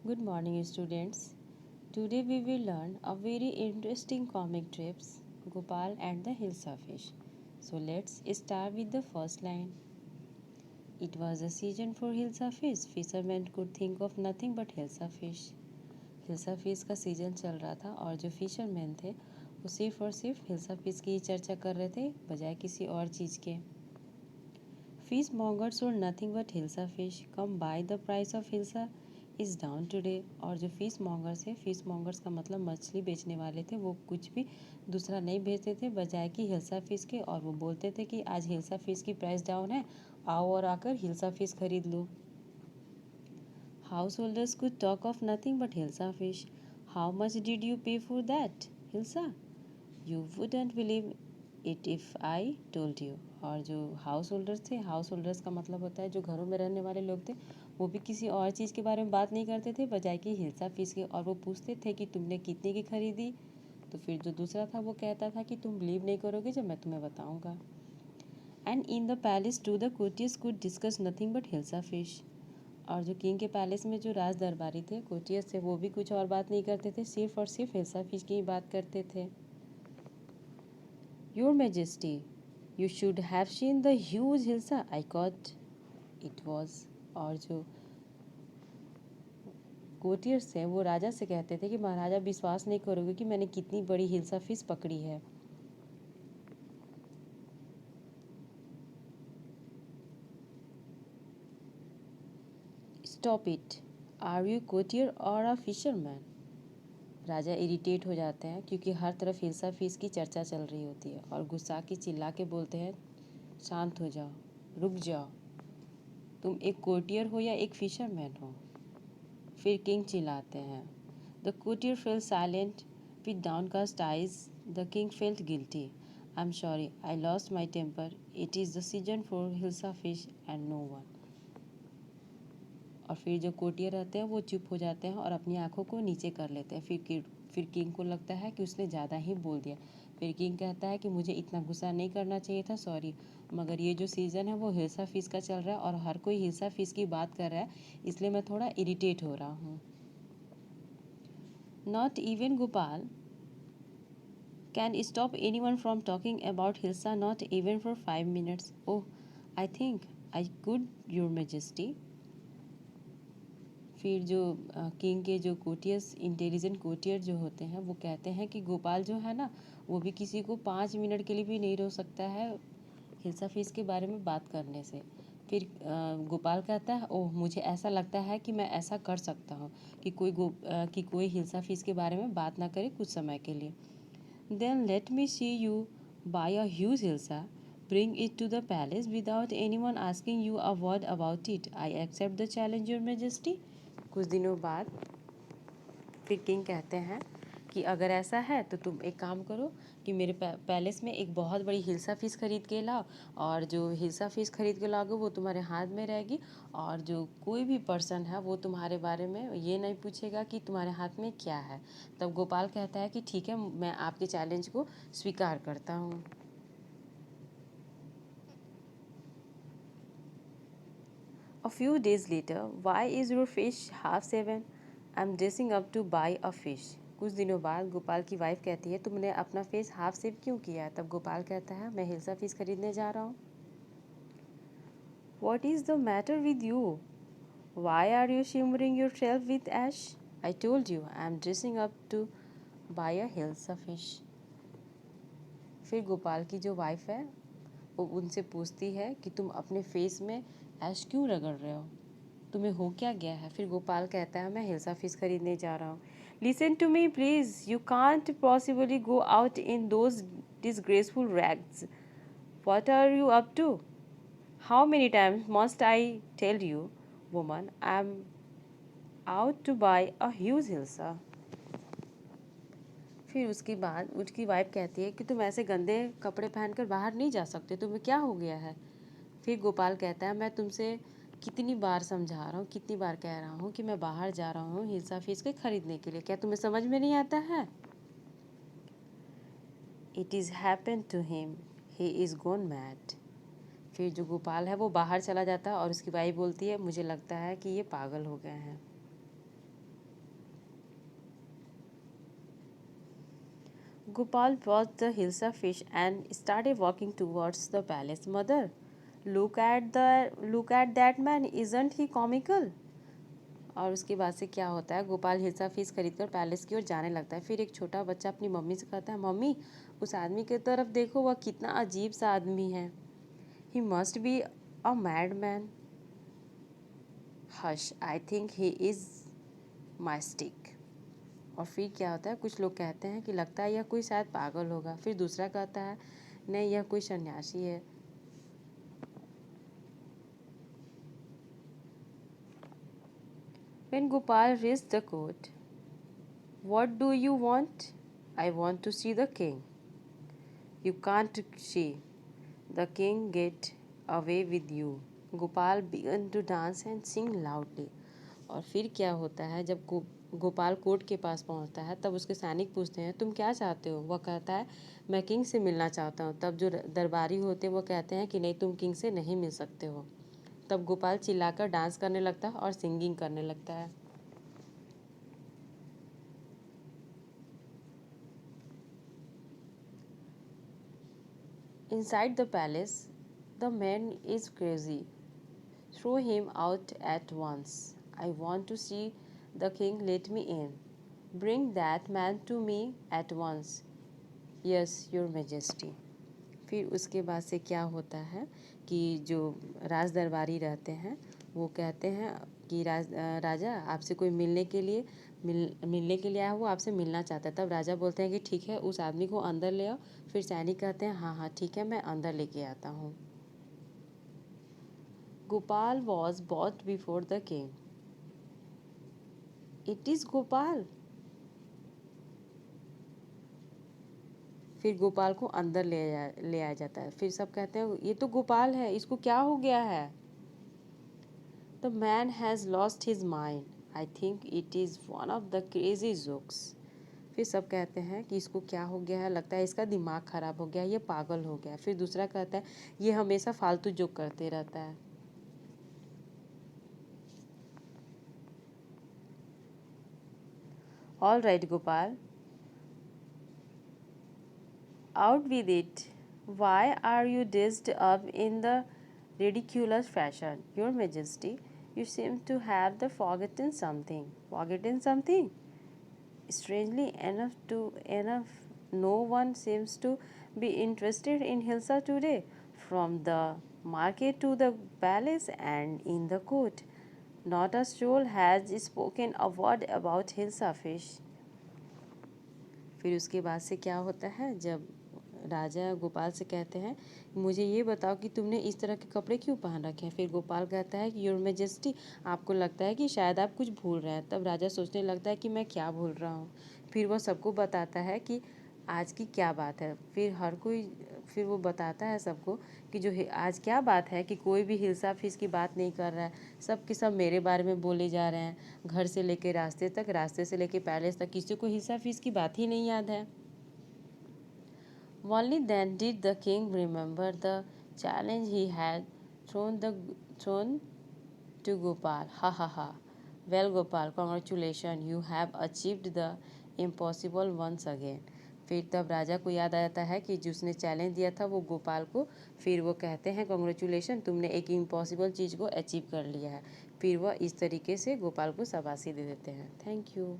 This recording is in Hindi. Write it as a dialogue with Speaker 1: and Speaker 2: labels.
Speaker 1: Good morning, students. Today we will learn a very interesting comic trips, Gopal and the Hilsa fish. So let's start with the first line. It was a season for Hilsa fish. Fishermen could think of nothing but Hilsa fish. Hilsa fish का सीजन चल रहा था और जो फिशरमैन थे वो सिर्फ और सिर्फ हिल्सा फिश की ही चर्चा कर रहे थे बजाय किसी और चीज़ के. फिश मॉन्गर्स और nothing but hilsa fish come by the price of hilsa is down today. और जो फिश मॉन्गर्स है, फिश मॉन्गर्स का मतलब मछली बेचने वाले थे, वो कुछ भी दूसरा नहीं बेचते थे बजाय कि हिल्सा फिश के. और वो बोलते थे कि आज हिल्सा फिश की प्राइस डाउन है, आओ और आकर हिल्सा फिश खरीद लो. House holders could talk of nothing but hilsa fish. How much did you pay for that hilsa? You wouldn't believe it if I told you. और जो हाउस होल्डर्स थे, हाउस होल्डर्स का मतलब होता है जो घरों में रहने वाले लोग थे, वो भी किसी और चीज़ के बारे में बात नहीं करते थे बजाय कि हिल्सा फिश के. और वो पूछते थे कि तुमने कितने की खरीदी. तो फिर जो दूसरा था वो कहता था कि तुम बिलीव नहीं करोगे जब मैं तुम्हें बताऊंगा. And in the palace to the courtiers could discuss nothing but hilsa fish. और जो किंग के पैलेस में जो राज दरबारी थे, कोटियर्स थे, वो भी कुछ और बात नहीं करते थे, सिर्फ और सिर्फ हिल्सा फिश की ही बात करते थे. Your majesty, you should have seen the huge hilsa I cot it was. और जो कोटियर्स थे वो राजा से कहते थे कि महाराजा विश्वास नहीं करोगे कि मैंने कितनी बड़ी हिल्सा फिश पकड़ी है. स्टॉप इट, आर यू कोटियर और अ फिशरमैन. राजा इरिटेट हो जाते हैं क्योंकि हर तरफ हिल्सा फिश की चर्चा चल रही होती है और गुस्सा के चिल्ला के बोलते हैं, शांत हो जाओ, रुक जाओ, तुम एक कोटियर हो या एक फिशरमैन हो. फिर किंग चिल्लाते हैं. The courtier fell silent with downcast eyes. The king felt guilty. I am sorry, I lost my temper. It is the season for hilsa fish and no one. और फिर जो कोटियर रहते हैं वो चुप हो जाते हैं और अपनी आंखों को नीचे कर लेते हैं. फिर किंग को लगता है कि उसने ज़्यादा ही बोल दिया. फिर किंग कहता है कि मुझे इतना गुस्सा नहीं करना चाहिए था, सॉरी, मगर ये जो सीज़न है वो हिल्सा फिश का चल रहा है और हर कोई हिल्सा फिश की बात कर रहा है, इसलिए मैं थोड़ा इरिटेट हो रहा हूँ. Not even Gopal can stop any one from talking about hilsa, not even for 5 minutes. Oh, I think I could, your majesty. फिर जो किंग के जो कोटियर्स, इंटेलिजेंट कोटियर जो होते हैं, वो कहते हैं कि गोपाल जो है ना, वो भी किसी को 5 मिनट के लिए भी नहीं रोक सकता है हिल्सा फिश के बारे में बात करने से. फिर गोपाल कहता है, ओह, मुझे ऐसा लगता है कि मैं ऐसा कर सकता हूँ कि कि कोई हिल्सा फिश के बारे में बात ना करे कुछ समय के लिए. Then let me see you buy a huge hilsa, bring it to the palace without anyone asking you a word about it. I accept the challenge, your majesty. कुछ दिनों बाद फिर किंग कहते हैं कि अगर ऐसा है तो तुम एक काम करो कि मेरे पैलेस में एक बहुत बड़ी हिल्सा फिश खरीद के लाओ, और जो हिल्सा फिश खरीद के लाओगे वो तुम्हारे हाथ में रहेगी, और जो कोई भी पर्सन है वो तुम्हारे बारे में ये नहीं पूछेगा कि तुम्हारे हाथ में क्या है. तब गोपाल कहता है कि ठीक है, मैं आपके चैलेंज को स्वीकार करता हूँ. A few days later, why is your fish half seven? I'm dressing up to buy a fish. कुछ दिनों बाद गोपाल की वाइफ कहती है, तुमने अपना फेस हाफ सेव क्यों किया? तब गोपाल कहता है, मैं हिल्सा फिश खरीदने जा रहा हूँ. What is the matter with you? Why are you shimmering yourself with ash? I told you I'm dressing up to buy a hilsa fish. फिर गोपाल की जो वाइफ है वो उनसे पूछती है कि तुम अपने फेस में ऐश क्यों रगड़ रहे हो, तुम्हें हो क्या गया है? फिर गोपाल कहता है, मैं हिल्सा फिश खरीदने जा रहा हूँ. Listen to me please, you can't possibly go out in those disgraceful rags. What are you up to? How many times must I tell you, woman, I am out to buy a huge hilsa. फिर उसके बाद उसकी वाइफ कहती है कि तुम ऐसे गंदे कपड़े पहनकर बाहर नहीं जा सकते, तुम्हें क्या हो गया है? फिर गोपाल कहता है, मैं तुमसे कितनी बार समझा रहा हूँ, कितनी बार कह रहा हूँ कि मैं बाहर जा रहा हूँ हिल्सा फिश के खरीदने के लिए, क्या तुम्हें समझ में नहीं आता है? It is happen to him, he is gone mad. फिर जो गोपाल है वो बाहर चला जाता है और उसकी वाइफ बोलती है, मुझे लगता है कि ये पागल हो गए हैं. Gopal watched the Hilsa fish and started walking towards the palace. Mother, look at that man, isn't he comical? और उसके बाद से क्या होता है, गोपाल हिलसा फिश खरीदकर पैलेस की ओर जाने लगता है। फिर एक छोटा बच्चा अपनी मम्मी से कहता है, मम्मी उस आदमी की तरफ देखो, वह कितना अजीब सा आदमी है। He must be a mad man. Hush, I think he is my stick. और फिर क्या होता है, कुछ लोग कहते हैं कि लगता है यह कोई शायद पागल होगा। फिर दूसरा कहता है नहीं, यह कोई सन्यासी है। When Gopal reached the court, what do you want? I want to see the king. You can't see the king, get away with you. Gopal began to dance and sing loudly. और फिर क्या होता है, जब गोपाल कोर्ट के पास पहुंचता है तब उसके सैनिक पूछते हैं तुम क्या चाहते हो। वह कहता है मैं किंग से मिलना चाहता हूँ। तब जो दरबारी होते हैं वो कहते हैं कि नहीं, तुम किंग से नहीं मिल सकते हो। तब गोपाल चिल्लाकर डांस करने लगता है और सिंगिंग करने लगता है। Inside the palace, the man is crazy. Throw him out at once. I want to see the king, let me in. Bring that man to me at once. Yes, your majesty. फिर उसके बाद से क्या होता है कि जो राज दरबारी रहते हैं वो कहते हैं कि राजा आपसे कोई मिलने के लिए आया, वो आपसे मिलना चाहता है। तब राजा बोलते हैं कि ठीक है, उस आदमी को अंदर ले आओ। फिर सैनिक कहते हैं हाँ हाँ ठीक है, मैं अंदर लेके आता हूँ। Gopal was bought before the king. It is Gopal. फिर गोपाल को अंदर ले आया जाता है। फिर सब कहते हैं ये तो गोपाल है, इसको क्या हो गया है। The man has lost his mind. I think it is one of the crazy jokes. फिर सब कहते हैं कि इसको क्या हो गया है, लगता है इसका दिमाग खराब हो गया, ये पागल हो गया। फिर दूसरा कहता है ये हमेशा फालतू जोक करते रहता है। All right Gopal, out with it. Why are you dressed up in the ridiculous fashion? Your Majesty, you seem to have forgotten something. Forgotten something? Strangely enough, no one seems to be interested in Hilsa today. From the market to the palace and in the court, not a soul has spoken a word about Hilsa fish. फिर उसके बाद से क्या होता है, जब राजा गोपाल से कहते हैं मुझे ये बताओ कि तुमने इस तरह के कपड़े क्यों पहन रखे हैं। फिर गोपाल कहता है कि योर मेजेस्टी, आपको लगता है कि शायद आप कुछ भूल रहे हैं। तब राजा सोचने लगता है कि मैं क्या भूल रहा हूँ। फिर वह सबको बताता है कि आज की क्या बात है। फिर वो बताता है सबको कि जो आज क्या बात है, कि कोई भी हिल्सा फिश की बात नहीं कर रहा है। सब के सब मेरे बारे में बोले जा रहे हैं। घर से लेके रास्ते तक, रास्ते से लेके पैलेस तक, किसी को हिल्सा फिश की बात ही नहीं याद है। Only then did the king remember the challenge he had thrown to Gopal. Ha ha ha. Well, Gopal, congratulations, you have achieved the impossible once again. फिर तब राजा को याद आता है कि जिसने चैलेंज दिया था वो गोपाल को। फिर वो कहते हैं कॉन्ग्रेचुलेशन, तुमने एक इम्पॉसिबल चीज़ को अचीव कर लिया है। फिर वह इस तरीके से गोपाल को शाबाशी दे देते हैं। Thank you.